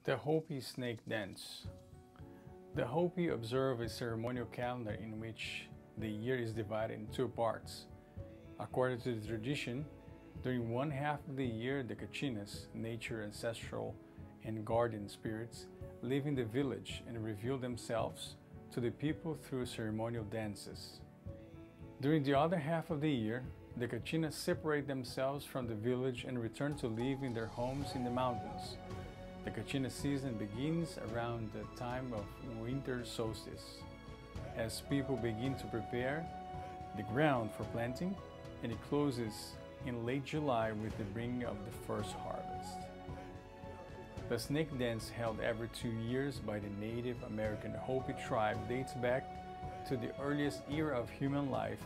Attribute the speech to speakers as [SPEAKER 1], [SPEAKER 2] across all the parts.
[SPEAKER 1] The Hopi Snake Dance. The Hopi observe a ceremonial calendar in which the year is divided in two parts. According to the tradition, during one half of the year, the Kachinas, nature, ancestral, and guardian spirits, live in the village and reveal themselves to the people through ceremonial dances. During the other half of the year, the Kachinas separate themselves from the village and return to live in their homes in the mountains. The Kachina season begins around the time of winter solstice, as people begin to prepare the ground for planting, and it closes in late July with the bringing of the first harvest. The snake dance, held every 2 years by the Native American Hopi tribe, dates back to the earliest era of human life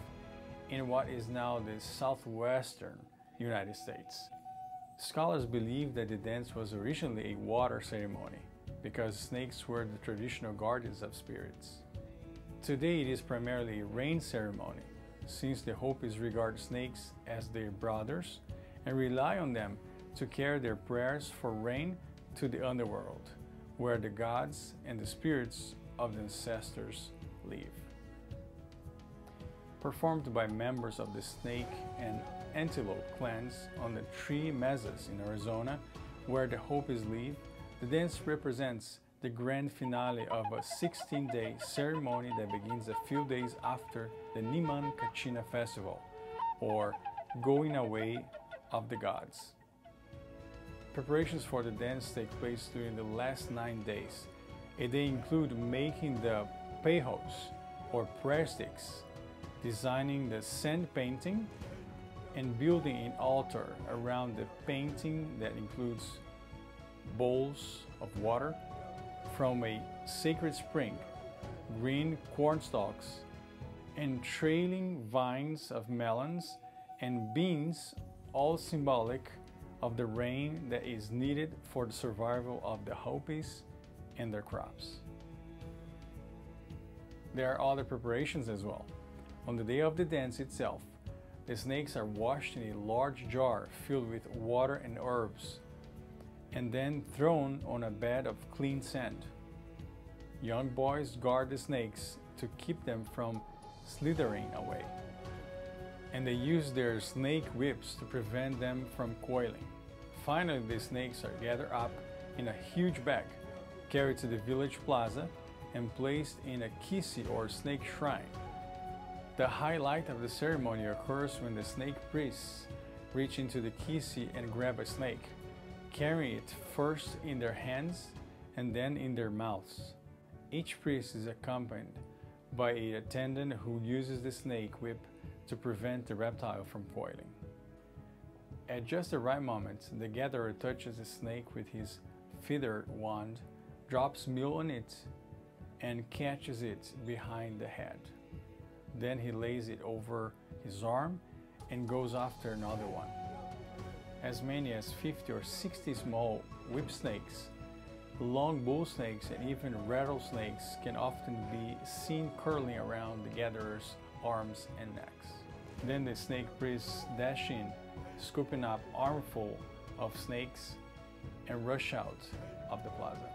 [SPEAKER 1] in what is now the southwestern United States. Scholars believe that the dance was originally a water ceremony because snakes were the traditional guardians of spirits. Today it is primarily a rain ceremony, since the Hopis regard snakes as their brothers and rely on them to carry their prayers for rain to the underworld, where the gods and the spirits of the ancestors live. Performed by members of the snake and antelope clans on the tree mesas in Arizona, where the Hopis live, the dance represents the grand finale of a 16-day ceremony that begins a few days after the Niman Kachina festival, or going away of the gods. Preparations for the dance take place during the last 9 days, and they include making the pehos, or prayer sticks, designing the sand painting, and building an altar around the painting that includes bowls of water from a sacred spring, green corn stalks, and trailing vines of melons and beans, all symbolic of the rain that is needed for the survival of the Hopis and their crops. There are other preparations as well. On the day of the dance itself, the snakes are washed in a large jar filled with water and herbs, and then thrown on a bed of clean sand. Young boys guard the snakes to keep them from slithering away, and they use their snake whips to prevent them from coiling. Finally, the snakes are gathered up in a huge bag, carried to the village plaza, and placed in a kisi or snake shrine. The highlight of the ceremony occurs when the snake priests reach into the kisi and grab a snake, carrying it first in their hands and then in their mouths. Each priest is accompanied by an attendant who uses the snake whip to prevent the reptile from coiling. At just the right moment, the gatherer touches the snake with his feather wand, drops meal on it, and catches it behind the head. Then he lays it over his arm and goes after another one. As many as 50 or 60 small whip snakes, long bull snakes, and even rattlesnakes can often be seen curling around the gatherer's arms and necks. Then the snake priests dash in, scooping up armful of snakes, and rush out of the plaza.